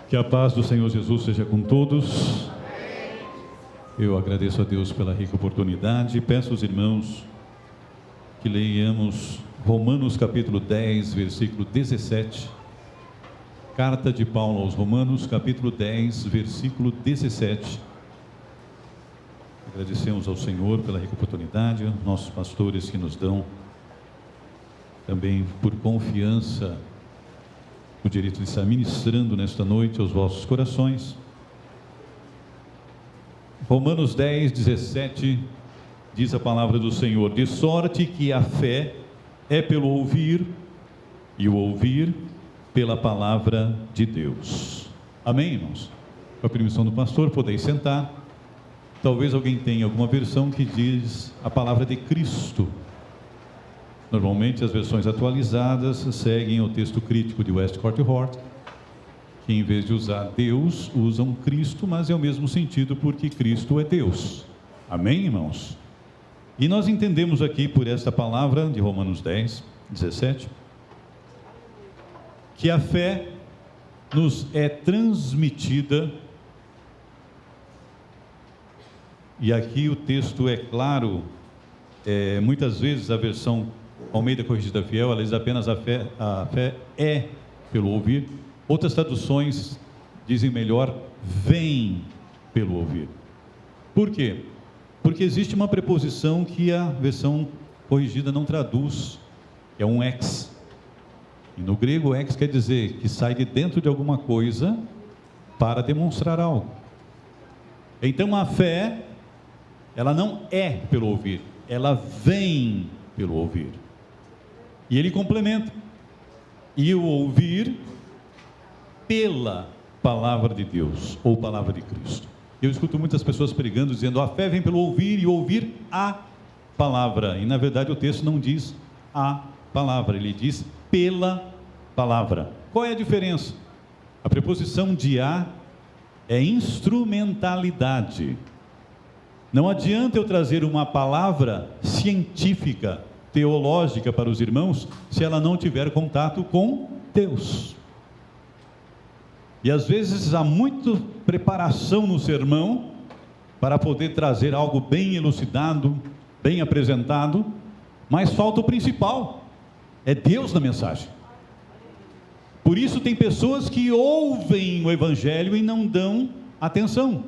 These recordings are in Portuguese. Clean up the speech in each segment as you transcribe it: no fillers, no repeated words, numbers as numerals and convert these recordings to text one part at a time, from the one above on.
Que a paz do Senhor Jesus seja com todos. Eu agradeço a Deus pela rica oportunidade. Peço aos irmãos que leiamos Romanos capítulo 10, versículo 17. Carta de Paulo aos Romanos, capítulo 10, versículo 17. Agradecemos ao Senhor pela rica oportunidade, aos nossos pastores que nos dão também por confiança o direito de estar ministrando nesta noite aos vossos corações. Romanos 10, 17, diz a palavra do Senhor: de sorte que a fé é pelo ouvir, e o ouvir pela palavra de Deus. Amém, irmãos? Com a permissão do pastor, podeis sentar. Talvez alguém tenha alguma versão que diz a palavra de Cristo. Normalmente as versões atualizadas seguem o texto crítico de Westcott Hort, que em vez de usar Deus, usam Cristo, mas é o mesmo sentido porque Cristo é Deus. Amém, irmãos? E nós entendemos aqui por esta palavra de Romanos 10, 17, que a fé nos é transmitida, e aqui o texto é claro, muitas vezes a versão Almeida Corrigida Fiel, ela diz apenas a fé é pelo ouvir. Outras traduções dizem melhor, vem pelo ouvir. Por quê? Porque existe uma preposição que a versão corrigida não traduz, é um ex. E no grego, ex quer dizer que sai de dentro de alguma coisa para demonstrar algo. Então a fé, ela não é pelo ouvir, ela vem pelo ouvir. E ele complementa: e o ouvir pela palavra de Deus, ou palavra de Cristo. Eu escuto muitas pessoas pregando, dizendo, a fé vem pelo ouvir, e ouvir a palavra. E na verdade o texto não diz a palavra, ele diz pela palavra. Qual é a diferença? A preposição de a é instrumentalidade. Não adianta eu trazer uma palavra científica, teológica para os irmãos, se ela não tiver contato com Deus. E às vezes há muita preparação no sermão para poder trazer algo bem elucidado, bem apresentado, mas falta o principal, é Deus na mensagem. Por isso tem pessoas que ouvem o Evangelho e não dão atenção.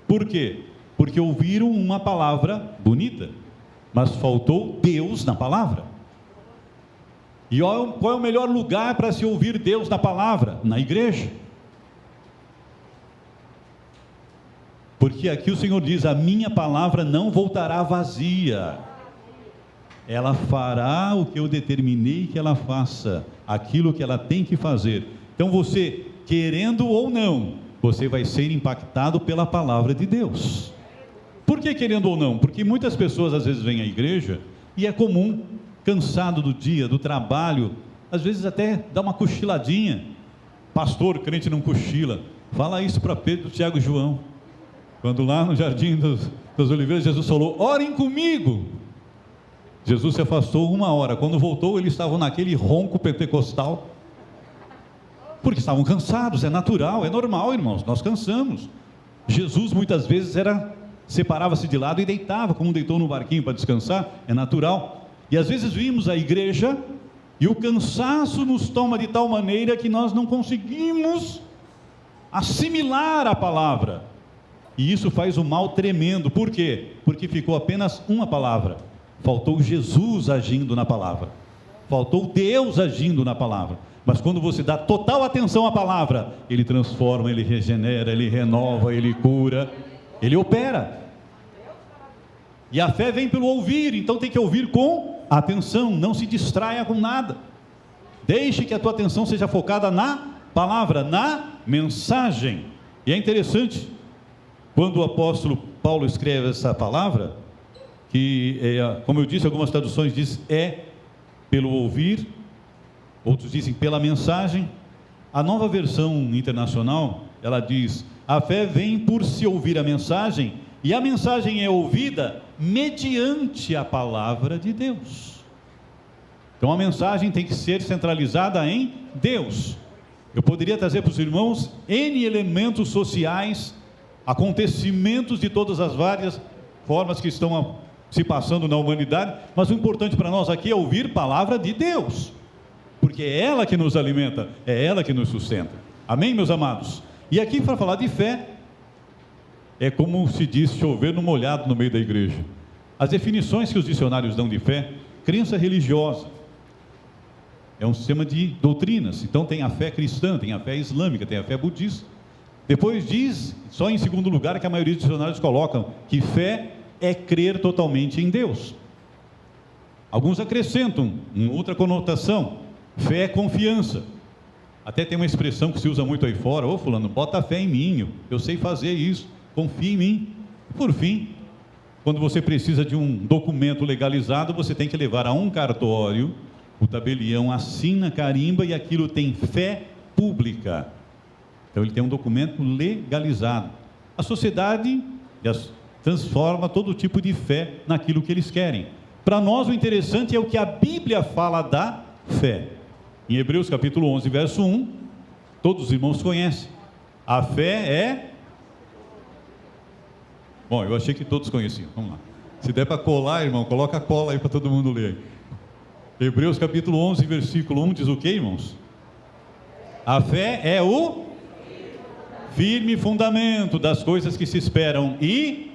Por quê? Porque ouviram uma palavra bonita, mas faltou Deus na palavra. E qual é o melhor lugar para se ouvir Deus na palavra? Na igreja. Porque aqui o Senhor diz, a minha palavra não voltará vazia. Ela fará o que eu determinei que ela faça, aquilo que ela tem que fazer. Então você, querendo ou não, você vai ser impactado pela palavra de Deus. Por que querendo ou não? Porque muitas pessoas às vezes vêm à igreja, e é comum, cansado do dia, do trabalho, às vezes até dá uma cochiladinha. Pastor, crente não cochila. Fala isso para Pedro, Tiago e João. Quando lá no Jardim das Oliveiras, Jesus falou, orem comigo. Jesus se afastou 1 hora, quando voltou eles estavam naquele ronco pentecostal, porque estavam cansados, é natural, é normal, irmãos, nós cansamos. Jesus muitas vezes separava-se de lado e deitava, como deitou no barquinho para descansar, é natural. E às vezes vimos a igreja, e o cansaço nos toma de tal maneira que nós não conseguimos assimilar a palavra, e isso faz um mal tremendo. Por quê? Porque ficou apenas uma palavra, faltou Jesus agindo na palavra, faltou Deus agindo na palavra. Mas quando você dá total atenção à palavra, Ele transforma, Ele regenera, Ele renova, Ele cura, Ele opera. E a fé vem pelo ouvir, então tem que ouvir com atenção, não se distraia com nada. Deixe que a tua atenção seja focada na palavra, na mensagem. E é interessante, quando o apóstolo Paulo escreve essa palavra, que, como eu disse, algumas traduções dizem é pelo ouvir, outros dizem pela mensagem. A Nova Versão Internacional, ela diz, a fé vem por se ouvir a mensagem, e a mensagem é ouvida mediante a palavra de Deus. Então a mensagem tem que ser centralizada em Deus. Eu poderia trazer para os irmãos N elementos sociais, acontecimentos de todas as várias formas que estão se passando na humanidade, mas o importante para nós aqui é ouvir palavra de Deus, porque é ela que nos alimenta, é ela que nos sustenta. Amém, meus amados? E aqui, para falar de fé, é como se diz, chover no molhado no meio da igreja. As definições que os dicionários dão de fé: crença religiosa, é um sistema de doutrinas. Então tem a fé cristã, tem a fé islâmica, tem a fé budista. Depois diz, só em segundo lugar, que a maioria dos dicionários colocam que fé é crer totalmente em Deus. Alguns acrescentam uma outra conotação: fé é confiança. Até tem uma expressão que se usa muito aí fora: ô fulano, bota fé em mim, eu sei fazer isso, confia em mim. Por fim, quando você precisa de um documento legalizado, você tem que levar a um cartório, o tabelião assina, carimba, e aquilo tem fé pública. Então ele tem um documento legalizado. A sociedade transforma todo tipo de fé naquilo que eles querem. Para nós o interessante é o que a Bíblia fala da fé. Em Hebreus capítulo 11, verso 1, todos os irmãos conhecem. A fé é... Bom, eu achei que todos conheciam. Vamos lá. Se der para colar, irmão, coloca a cola aí para todo mundo ler. Hebreus capítulo 11, versículo 1 diz o que, irmãos? A fé é o firme fundamento das coisas que se esperam e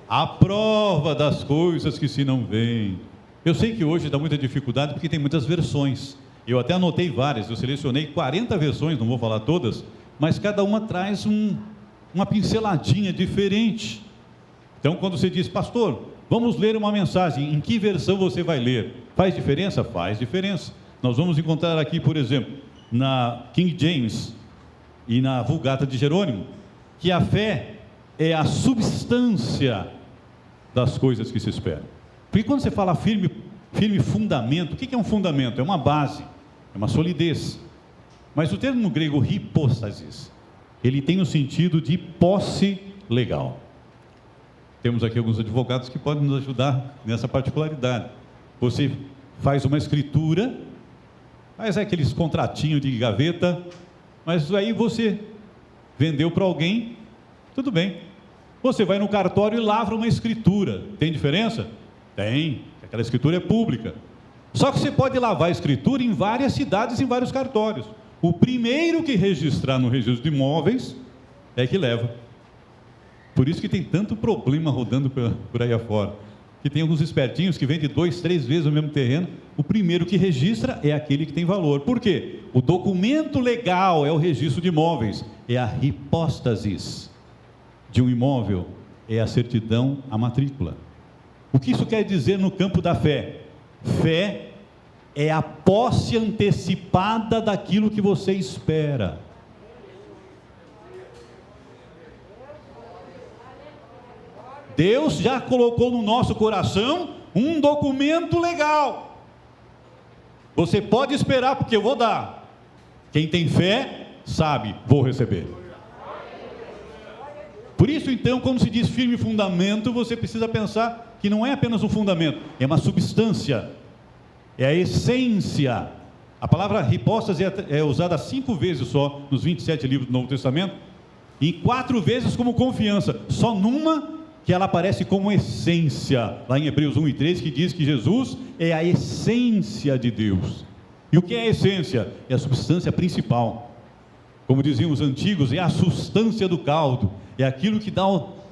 a prova das coisas que se não veem. Eu sei que hoje dá muita dificuldade porque tem muitas versões. Eu até anotei várias, eu selecionei 40 versões, não vou falar todas, mas cada uma traz uma pinceladinha diferente. Então quando você diz: pastor, vamos ler uma mensagem, em que versão você vai ler? Faz diferença? Faz diferença. Nós vamos encontrar aqui, por exemplo, na King James e na Vulgata de Jerônimo, que a fé é a substância das coisas que se esperam. Porque quando você fala firme fundamento, o que é um fundamento? É uma base, é uma solidez. Mas o termo grego hipóstasis, ele tem o sentido de posse legal. Temos aqui alguns advogados que podem nos ajudar nessa particularidade. Você faz uma escritura, faz aqueles contratinhos de gaveta, mas aí você vendeu para alguém, tudo bem. Você vai no cartório e lavra uma escritura. Tem diferença? Tem. Aquela escritura é pública. Só que você pode lavar a escritura em várias cidades, em vários cartórios. O primeiro que registrar no registro de imóveis é que leva. Por isso que tem tanto problema rodando por aí afora. Que tem alguns espertinhos que vendem 2, 3 vezes o mesmo terreno. O primeiro que registra é aquele que tem valor. Por quê? O documento legal é o registro de imóveis. É a hipóstasis de um imóvel. É a certidão, a matrícula. O que isso quer dizer no campo da fé? Fé é a posse antecipada daquilo que você espera. Deus já colocou no nosso coração um documento legal. Você pode esperar, porque eu vou dar. Quem tem fé, sabe, vou receber. Por isso, então, quando se diz firme fundamento, você precisa pensar que não é apenas um fundamento, é uma substância, é a essência. A palavra hipóstase é usada 5 vezes só, nos 27 livros do Novo Testamento, e 4 vezes como confiança, só numa que ela aparece como essência, lá em Hebreus 1 e 3, que diz que Jesus é a essência de Deus. E o que é a essência? É a substância principal. Como diziam os antigos, é a substância do caldo, é aquilo que dá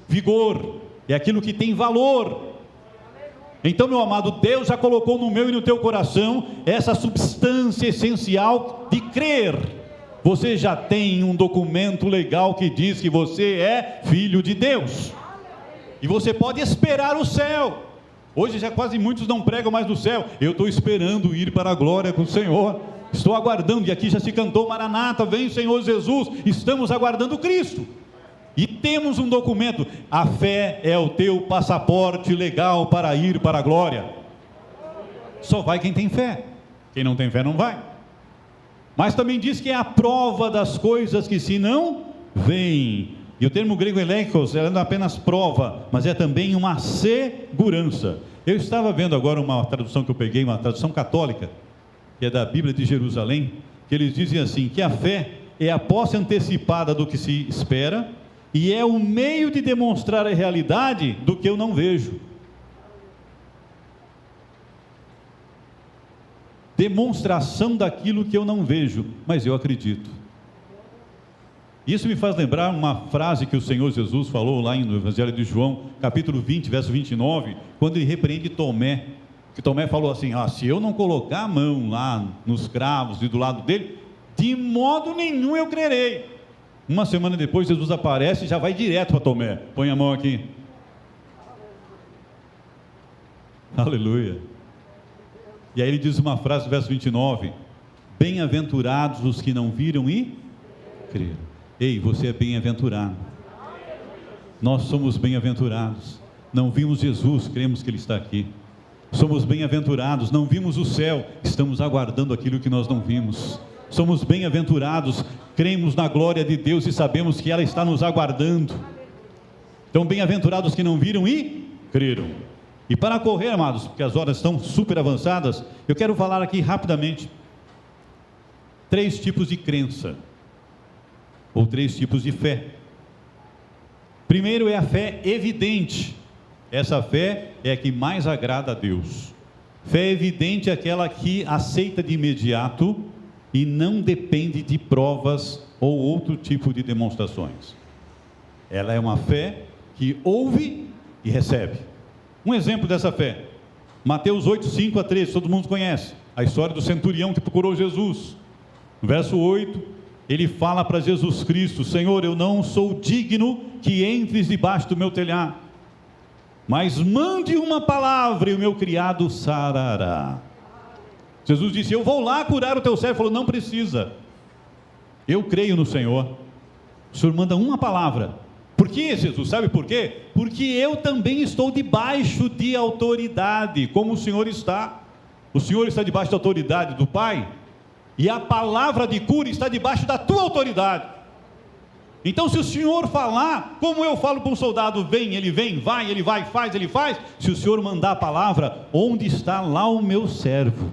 vigor, é aquilo que tem valor. Então, meu amado, Deus já colocou no meu e no teu coração essa substância essencial de crer. Você já tem um documento legal que diz que você é filho de Deus. E você pode esperar o céu. Hoje já quase muitos não pregam mais do céu. Eu estou esperando ir para a glória com o Senhor. Estou aguardando, e aqui já se cantou Maranata, vem Senhor Jesus. Estamos aguardando Cristo. E temos um documento. A fé é o teu passaporte legal para ir para a glória. Só vai quem tem fé. Quem não tem fé não vai. Mas também diz que é a prova das coisas que se não veem. E o termo grego eleikos não é apenas prova, mas é também uma segurança. Eu estava vendo agora uma tradução que eu peguei, uma tradução católica, que é da Bíblia de Jerusalém, que eles dizem assim, que a fé é a posse antecipada do que se espera e é o meio de demonstrar a realidade do que eu não vejo. Demonstração daquilo que eu não vejo, mas eu acredito. Isso me faz lembrar uma frase que o Senhor Jesus falou lá no Evangelho de João, capítulo 20, verso 29, quando ele repreende Tomé, que Tomé falou assim, se eu não colocar a mão lá nos cravos e do lado dele, de modo nenhum eu crerei. Uma semana depois Jesus aparece e já vai direto para Tomé, põe a mão aqui. Aleluia. E aí ele diz uma frase no verso 29, bem-aventurados os que não viram e creram. Ei, você é bem-aventurado. Nós somos bem-aventurados. Não vimos Jesus, cremos que Ele está aqui. Somos bem-aventurados, não vimos o céu, estamos aguardando aquilo que nós não vimos. Somos bem-aventurados, cremos na glória de Deus e sabemos que ela está nos aguardando. Então, bem-aventurados que não viram e creram. E para correr, amados, porque as horas estão super avançadas, eu quero falar aqui rapidamente 3 tipos de crença, ou 3 tipos de fé. Primeiro é a fé evidente. Essa fé é a que mais agrada a Deus. Fé evidente é aquela que aceita de imediato e não depende de provas ou outro tipo de demonstrações. Ela é uma fé que ouve e recebe. Um exemplo dessa fé, Mateus 8, 5 a 13, todo mundo conhece, a história do centurião que procurou Jesus. No verso 8, ele fala para Jesus Cristo, Senhor, eu não sou digno que entres debaixo do meu telhado, mas mande uma palavra e o meu criado sarará. Jesus disse, eu vou lá curar o teu servo. Ele falou, não precisa, eu creio no Senhor, o Senhor manda uma palavra. Por que, Jesus? Sabe por quê? Porque eu também estou debaixo de autoridade, como o Senhor está. O Senhor está debaixo da autoridade do Pai, e a palavra de cura está debaixo da tua autoridade. Então, se o Senhor falar, como eu falo para um soldado, vem, ele vem, vai, ele vai, faz, ele faz. Se o Senhor mandar a palavra, onde está lá o meu servo?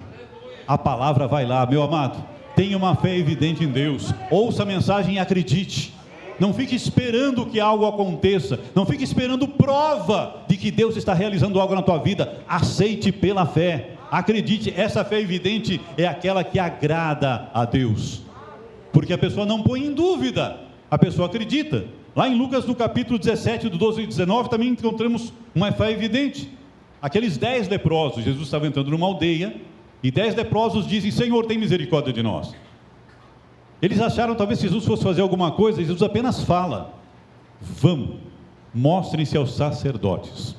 A palavra vai lá, meu amado. Tenha uma fé evidente em Deus, ouça a mensagem e acredite. Não fique esperando que algo aconteça, não fique esperando prova de que Deus está realizando algo na tua vida. Aceite pela fé, acredite. Essa fé evidente é aquela que agrada a Deus, porque a pessoa não põe em dúvida, a pessoa acredita. Lá em Lucas, no capítulo 17, do 12 e 19, também encontramos uma fé evidente. Aqueles 10 leprosos, Jesus estava entrando numa aldeia, e 10 leprosos dizem, Senhor, tem misericórdia de nós. Eles acharam talvez que Jesus fosse fazer alguma coisa, e Jesus apenas fala, vamos, mostrem-se aos sacerdotes.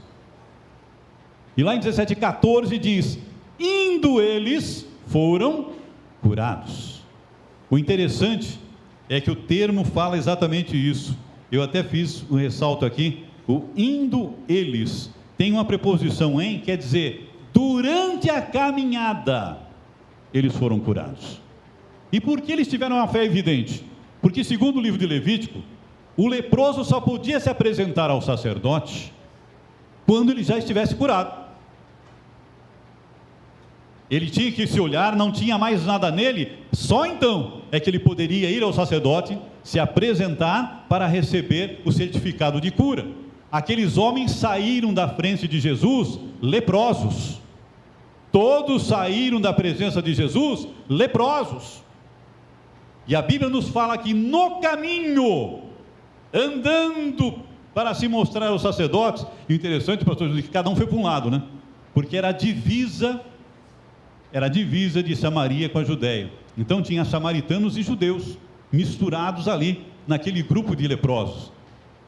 E lá em 17:14 diz, indo eles, foram curados. O interessante é que o termo fala exatamente isso. Eu até fiz um ressalto aqui, o indo eles, tem uma preposição em, quer dizer, durante a caminhada, eles foram curados. E por que eles tiveram uma fé evidente? Porque segundo o livro de Levítico, o leproso só podia se apresentar ao sacerdote quando ele já estivesse curado. Ele tinha que se olhar, não tinha mais nada nele, só então é que ele poderia ir ao sacerdote, se apresentar para receber o certificado de cura. Aqueles homens saíram da frente de Jesus leprosos. Todos saíram da presença de Jesus leprosos. E a Bíblia nos fala que no caminho, andando para se mostrar aos sacerdotes, e o interessante, pastor, que cada um foi para um lado, né? Porque era a divisa de Samaria com a Judéia. Então tinha samaritanos e judeus misturados ali, naquele grupo de leprosos.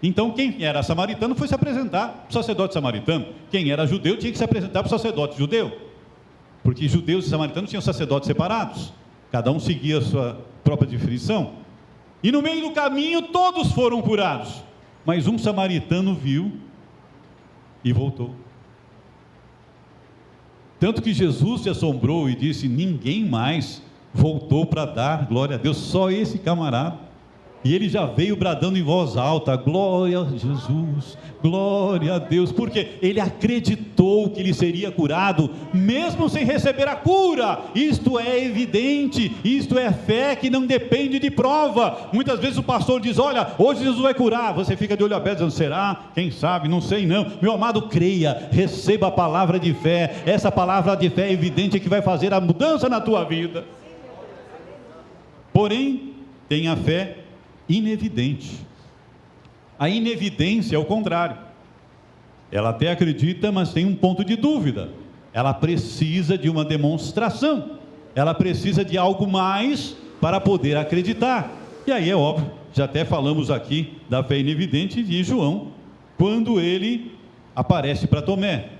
Então quem era samaritano foi se apresentar para o sacerdote samaritano. Quem era judeu tinha que se apresentar para o sacerdote judeu. Porque judeus e samaritanos tinham sacerdotes separados. Cada um seguia a sua própria definição. E no meio do caminho todos foram curados. Mas um samaritano viu e voltou. Tanto que Jesus se assombrou e disse, ninguém mais voltou para dar glória a Deus, só esse camarada. E ele já veio bradando em voz alta: glória a Jesus, glória a Deus, porque ele acreditou que ele seria curado, mesmo sem receber a cura. Isto é evidente, isto é fé que não depende de prova. Muitas vezes o pastor diz: olha, hoje Jesus vai curar, você fica de olho aberto dizendo: será? Quem sabe? Não sei não. Meu amado, creia, receba a palavra de fé. Essa palavra de fé é evidente que vai fazer a mudança na tua vida. Porém, tenha fé inevidente. A inevidência é o contrário. Ela até acredita, mas tem um ponto de dúvida. Ela precisa de uma demonstração. Ela precisa de algo mais para poder acreditar. E aí é óbvio, já até falamos aqui da fé inevidente de João, quando ele aparece para Tomé.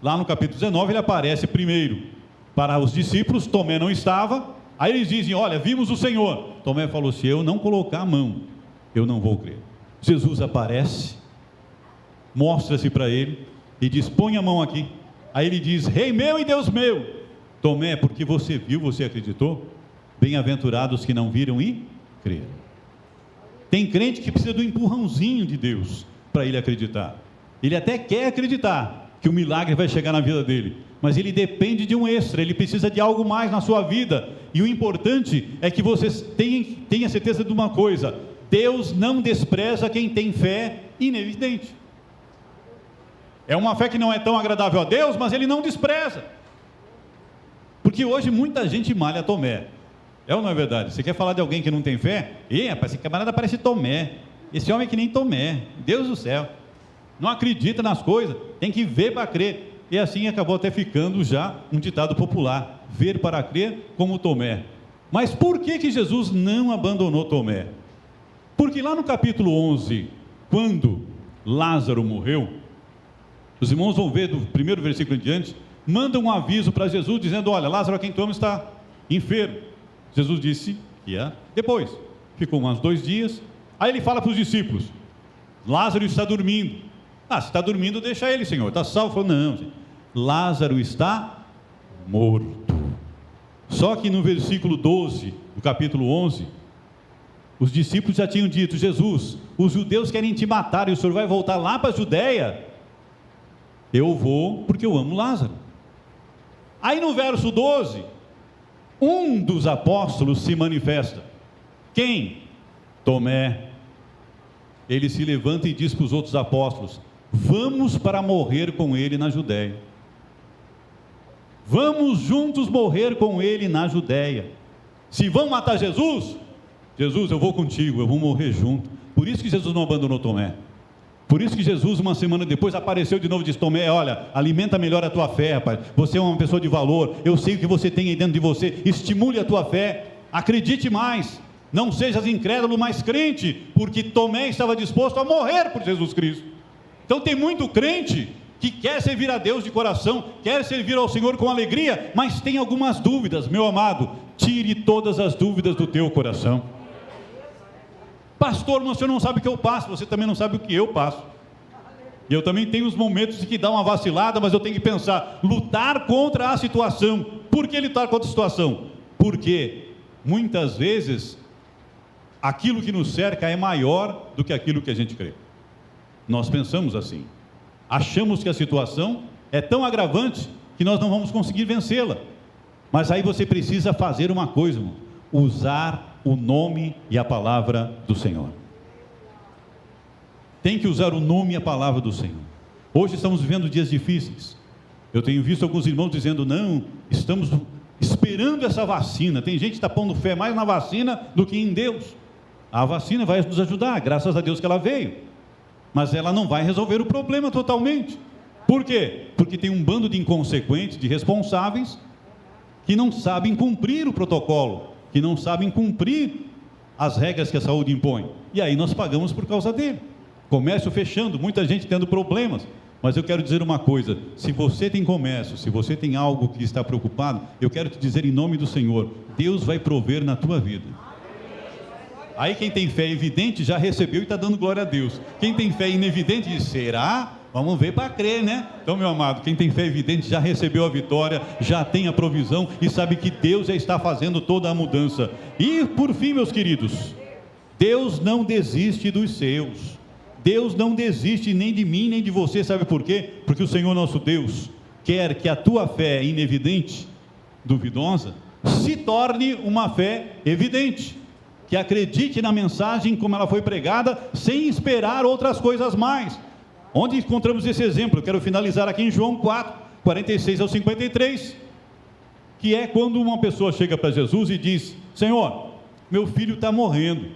Lá no capítulo 19 ele aparece primeiro para os discípulos. Tomé não estava. Aí eles dizem: olha, vimos o Senhor. Tomé falou: se eu não colocar a mão, eu não vou crer. Jesus aparece, mostra-se para ele e diz: põe a mão aqui. Aí ele diz: Rei meu e Deus meu. Tomé, porque você viu, você acreditou? Bem-aventurados que não viram e creram. Tem crente que precisa do empurrãozinho de Deus para ele acreditar. Ele até quer acreditar que o milagre vai chegar na vida dele, mas ele depende de um extra, ele precisa de algo mais na sua vida. E o importante é que você tenha certeza de uma coisa: Deus não despreza quem tem fé inevidente. É uma fé que não é tão agradável a Deus, mas ele não despreza. Porque hoje muita gente malha Tomé. É ou não é verdade? Você quer falar de alguém que não tem fé? Rapaz, esse camarada parece Tomé. Esse homem é que nem Tomé. Deus do céu. Não acredita nas coisas, tem que ver para crer. E assim acabou até ficando já um ditado popular: ver para crer, como Tomé. Mas por que Jesus não abandonou Tomé? Porque lá no capítulo 11, quando Lázaro morreu, os irmãos vão ver do primeiro versículo em diante, manda um aviso para Jesus dizendo: olha, Lázaro, a quem tu amas, está enfermo. Jesus disse que ia depois. Ficou uns 2 dias. Aí ele fala para os discípulos: Lázaro está dormindo. Se está dormindo, deixa ele, Senhor, está salvo. Falou: não, Lázaro está morto. Só que no versículo 12 do capítulo 11, os discípulos já tinham dito: Jesus, os judeus querem te matar e o Senhor vai voltar lá para a Judéia? Eu vou porque eu amo Lázaro. Aí no verso 12, um dos apóstolos se manifesta. Quem? Tomé. Ele se levanta e diz para os outros apóstolos: vamos para morrer com ele na Judéia. Vamos juntos morrer com ele na Judéia. Se vão matar Jesus, Jesus, eu vou contigo, eu vou morrer junto. Por isso que Jesus não abandonou Tomé. Por isso que Jesus, uma semana depois, apareceu de novo e disse: Tomé, olha, alimenta melhor a tua fé, rapaz. Você é uma pessoa de valor, eu sei o que você tem aí dentro de você. Estimule a tua fé, acredite mais. Não sejas incrédulo, mas crente, porque Tomé estava disposto a morrer por Jesus Cristo. Então tem muito crente que quer servir a Deus de coração, quer servir ao Senhor com alegria, mas tem algumas dúvidas. Meu amado, tire todas as dúvidas do teu coração. Pastor, mas você não sabe o que eu passo, você também não sabe o que eu passo. E eu também tenho os momentos de que dá uma vacilada, mas eu tenho que pensar, lutar contra a situação. Por que lutar contra a situação? Porque muitas vezes aquilo que nos cerca é maior do que aquilo que a gente crê. Nós pensamos assim, achamos que a situação é tão agravante que nós não vamos conseguir vencê-la. Mas aí você precisa fazer uma coisa, irmão: usar o nome e a palavra do Senhor. Tem que usar o nome e a palavra do Senhor. Hoje estamos vivendo dias difíceis. Eu tenho visto alguns irmãos dizendo: não, estamos esperando essa vacina. Tem gente que está pondo fé mais na vacina do que em Deus. A vacina vai nos ajudar, graças a Deus que ela veio, mas ela não vai resolver o problema totalmente. Por quê? Porque tem um bando de inconsequentes, de responsáveis, que não sabem cumprir o protocolo, que não sabem cumprir as regras que a saúde impõe, e aí nós pagamos por causa dele. Comércio fechando, muita gente tendo problemas. Mas eu quero dizer uma coisa: se você tem comércio, se você tem algo que está preocupado, eu quero te dizer em nome do Senhor, Deus vai prover na tua vida. Aí quem tem fé evidente já recebeu e está dando glória a Deus. Quem tem fé inevidente diz: será? Vamos ver para crer, né? Então, meu amado, quem tem fé evidente já recebeu a vitória, já tem a provisão e sabe que Deus já está fazendo toda a mudança. E por fim, meus queridos, Deus não desiste dos seus. Deus não desiste nem de mim, nem de você. Sabe por quê? Porque o Senhor nosso Deus quer que a tua fé inevidente, duvidosa, se torne uma fé evidente. Que acredite na mensagem como ela foi pregada, sem esperar outras coisas mais. Onde encontramos esse exemplo? Eu quero finalizar aqui em João 4, 46 ao 53. Que é quando uma pessoa chega para Jesus e diz: Senhor, meu filho está morrendo,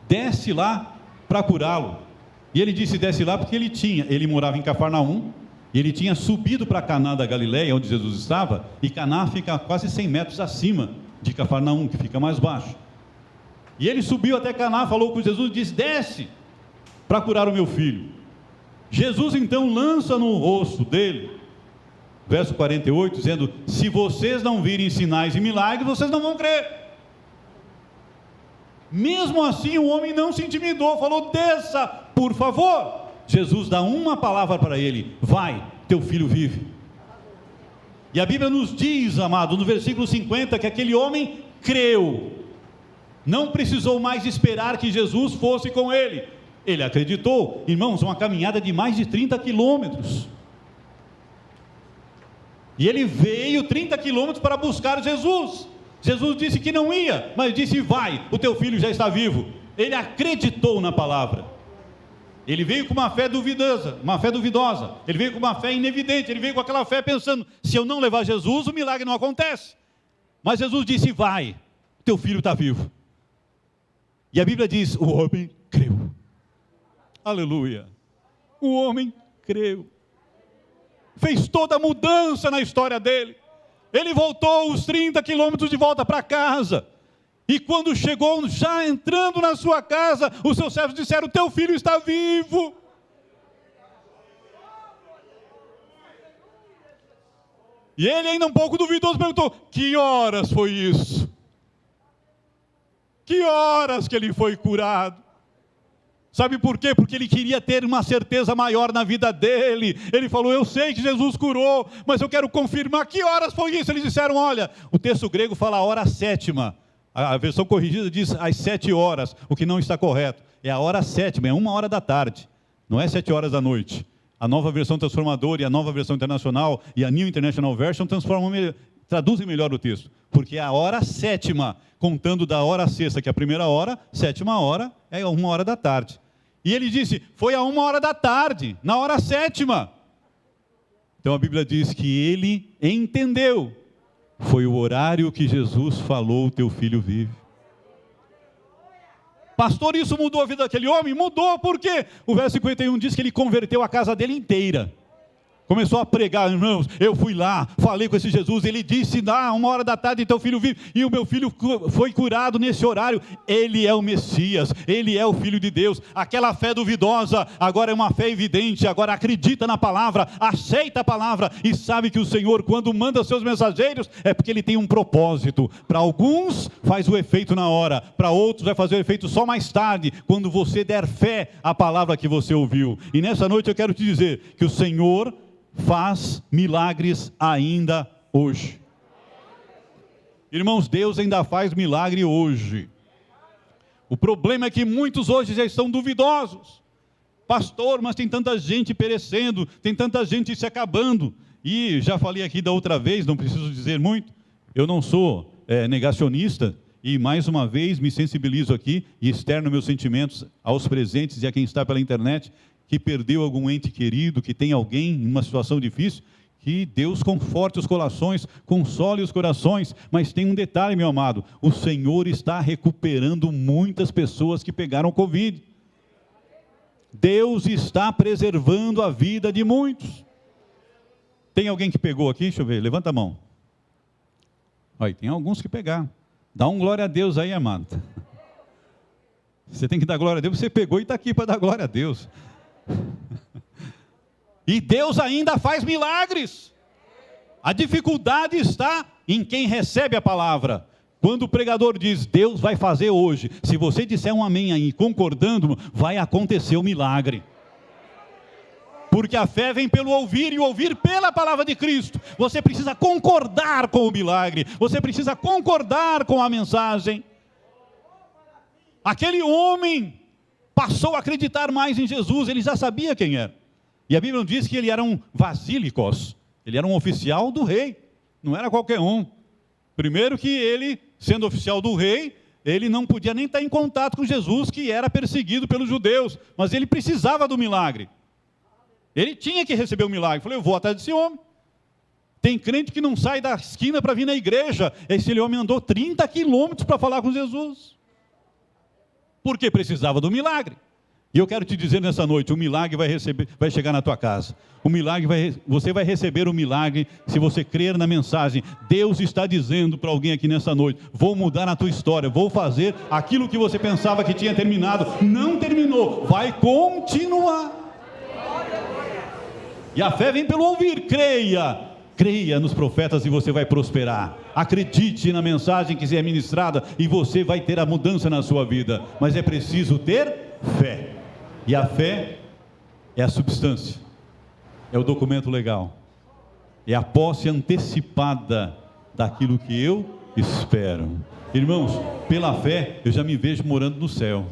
desce lá para curá-lo. E ele disse: desce lá porque ele morava em Cafarnaum, e ele tinha subido para Caná da Galileia, onde Jesus estava, e Caná fica quase 100 metros acima de Cafarnaum, que fica mais baixo. E ele subiu até Caná, falou com Jesus e disse: desce para curar o meu filho. Jesus então lança no rosto dele, verso 48, dizendo: se vocês não virem sinais e milagres, vocês não vão crer. Mesmo assim o homem não se intimidou, falou: desça, por favor. Jesus dá uma palavra para ele: vai, teu filho vive. E a Bíblia nos diz, amado, no versículo 50, que aquele homem creu, não precisou mais esperar que Jesus fosse com ele, ele acreditou. Irmãos, uma caminhada de mais de 30 quilômetros, e ele veio 30 quilômetros para buscar Jesus. Jesus disse que não ia, mas disse: vai, o teu filho já está vivo. Ele acreditou na palavra. Ele veio com uma fé duvidosa, ele veio com uma fé inevidente, ele veio com aquela fé pensando: se eu não levar Jesus, o milagre não acontece. Mas Jesus disse: vai, o teu filho está vivo. E a Bíblia diz: o homem creu. Aleluia. O homem creu. Fez toda a mudança na história dele. Ele voltou os 30 quilômetros de volta para casa. E quando chegou, já entrando na sua casa, os seus servos disseram: teu filho está vivo. E ele, ainda um pouco duvidoso, perguntou: que horas foi isso? Que horas que ele foi curado? Sabe por quê? Porque ele queria ter uma certeza maior na vida dele. Ele falou: eu sei que Jesus curou, mas eu quero confirmar. Que horas foi isso? Eles disseram: olha, o texto grego fala a hora sétima. A versão corrigida diz às 7 horas, o que não está correto. É a hora sétima, é 1h da tarde. Não é 7 horas da noite. A nova versão transformadora e a nova versão internacional e a New International Version traduzem melhor o texto. Porque é a hora sétima, contando da hora sexta, que é a primeira hora, 7ª hora é 1h da tarde. E ele disse: foi a 1h da tarde, na hora sétima. Então a Bíblia diz que ele entendeu. Foi o horário que Jesus falou: teu filho vive. Pastor, isso mudou a vida daquele homem? Mudou, por quê? O verso 51 diz que ele converteu a casa dele inteira. Começou a pregar: irmãos, eu fui lá, falei com esse Jesus, ele disse: 1h da tarde teu filho vive, e o meu filho foi curado nesse horário. Ele é o Messias, ele é o Filho de Deus. Aquela fé duvidosa agora é uma fé evidente, agora acredita na palavra, aceita a palavra, e sabe que o Senhor, quando manda seus mensageiros, é porque ele tem um propósito. Para alguns faz o efeito na hora, para outros vai fazer o efeito só mais tarde, quando você der fé à palavra que você ouviu. E nessa noite eu quero te dizer que o Senhor faz milagres ainda hoje. Irmãos, Deus ainda faz milagre hoje. O problema é que muitos hoje já estão duvidosos. Pastor, mas tem tanta gente perecendo, tem tanta gente se acabando. E já falei aqui da outra vez, não preciso dizer muito. Eu não sou negacionista, e mais uma vez me sensibilizo aqui e externo meus sentimentos aos presentes e a quem está pela internet, que perdeu algum ente querido, que tem alguém em uma situação difícil. Que Deus conforte os corações, console os corações. Mas tem um detalhe, meu amado: o Senhor está recuperando muitas pessoas que pegaram Covid. Deus está preservando a vida de muitos. Tem alguém que pegou aqui? Deixa eu ver, levanta a mão. Olha, tem alguns que pegaram. Dá um glória a Deus aí, amado. Você tem que dar glória a Deus, você pegou e está aqui para dar glória a Deus. E Deus ainda faz milagres. A dificuldade está em quem recebe a palavra. Quando o pregador diz: Deus vai fazer hoje, se você disser um amém aí, concordando, vai acontecer o milagre. Porque a fé vem pelo ouvir, e o ouvir pela palavra de Cristo. Você precisa concordar com o milagre, você precisa concordar com a mensagem. Aquele homem passou a acreditar mais em Jesus, ele já sabia quem era. E a Bíblia diz que ele era um vasílicos, ele era um oficial do rei, não era qualquer um. Primeiro que ele, sendo oficial do rei, ele não podia nem estar em contato com Jesus, que era perseguido pelos judeus, mas ele precisava do milagre. Ele tinha que receber o milagre. Eu falei, eu vou atrás desse homem. Tem crente que não sai da esquina para vir na igreja. Esse homem andou 30 quilômetros para falar com Jesus. Porque precisava do milagre. E eu quero te dizer nessa noite, o milagre vai chegar na tua casa. Você vai receber o milagre se você crer na mensagem. Deus está dizendo para alguém aqui nessa noite, vou mudar a tua história, vou fazer aquilo que você pensava que tinha terminado. Não terminou, vai continuar. E a fé vem pelo ouvir, creia nos profetas e você vai prosperar. Acredite na mensagem que é ministrada e você vai ter a mudança na sua vida. Mas é preciso ter fé. E a fé é a substância, é o documento legal, é a posse antecipada daquilo que eu espero. Irmãos, pela fé eu já me vejo morando no céu.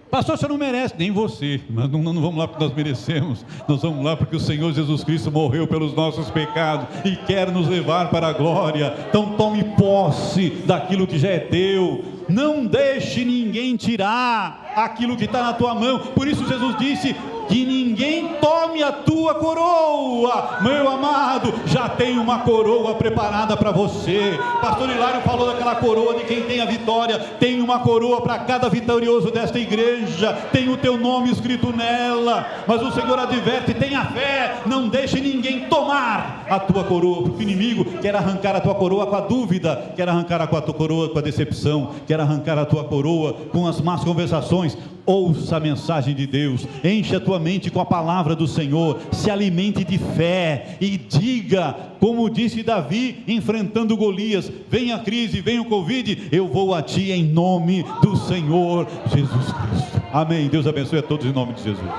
Pastor, você não merece, nem você, mas não vamos lá porque nós merecemos, nós vamos lá porque o Senhor Jesus Cristo morreu pelos nossos pecados e quer nos levar para a glória. Então tome posse daquilo que já é teu, não deixe ninguém tirar aquilo que está na tua mão. Por isso Jesus disse, que ninguém tome a tua coroa. Meu amado, já tem uma coroa preparada para você. Pastor Hilário falou daquela coroa de quem tem a vitória. Tem uma coroa para cada vitorioso desta igreja, tem o teu nome escrito nela. Mas o Senhor adverte, tenha fé, não deixe ninguém tomar a tua coroa, porque o inimigo quer arrancar a tua coroa com a dúvida, quer arrancar a tua coroa com a decepção, quer arrancar a tua coroa com as más conversações. Ouça a mensagem de Deus, enche a tua mente com a palavra do Senhor, se alimente de fé e diga, como disse Davi enfrentando Golias, vem a crise, vem o Covid, eu vou a ti em nome do Senhor Jesus Cristo. Amém. Deus abençoe a todos em nome de Jesus.